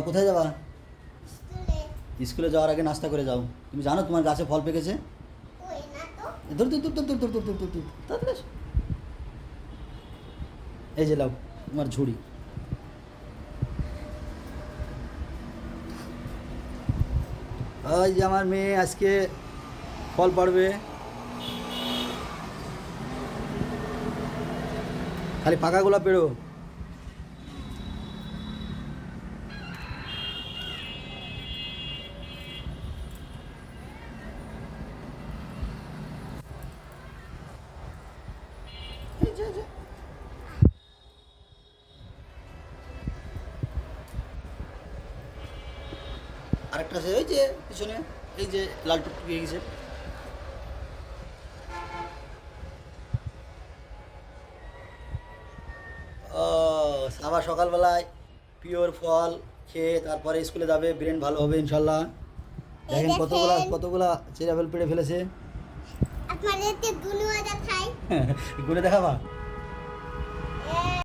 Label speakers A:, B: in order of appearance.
A: কোথায় যাবা?
B: স্কুলে।
A: স্কুলে যাওয়ার আগে নাস্তা করে যাও। তুমি জানো তোমার গাছে ফল পেকেছে?
B: কই না তো।
A: ধর ধর ধর ধর ধর ধর ধর ধর ধর ধর। তাড়াতাড়ি এসো। এই যে লাও তোমার ঝুড়ি। ওই যে আমার মেয়ে আজকে ফল পাড়বে। খালি পাকাগুলো পেড়ো। এই যে, এই যে। আরেকটা আছে ওই যে পিছনে, এই যে লাল টুকটুকি হয়ে গেছে। ও, আবার সকালবেলায় পিওর ফল খেয়ে তারপরে স্কুলে যাবে, ব্রেন ভালো হবে ইনশাল্লাহ। দেখেন কতগুলা
B: দেখেন।
A: কতগুলা চেরি আপেল পেড়ে ফেলেছে।
B: আপনাদের দুনুয়া দেখাই।
A: গুনে দেখাবা?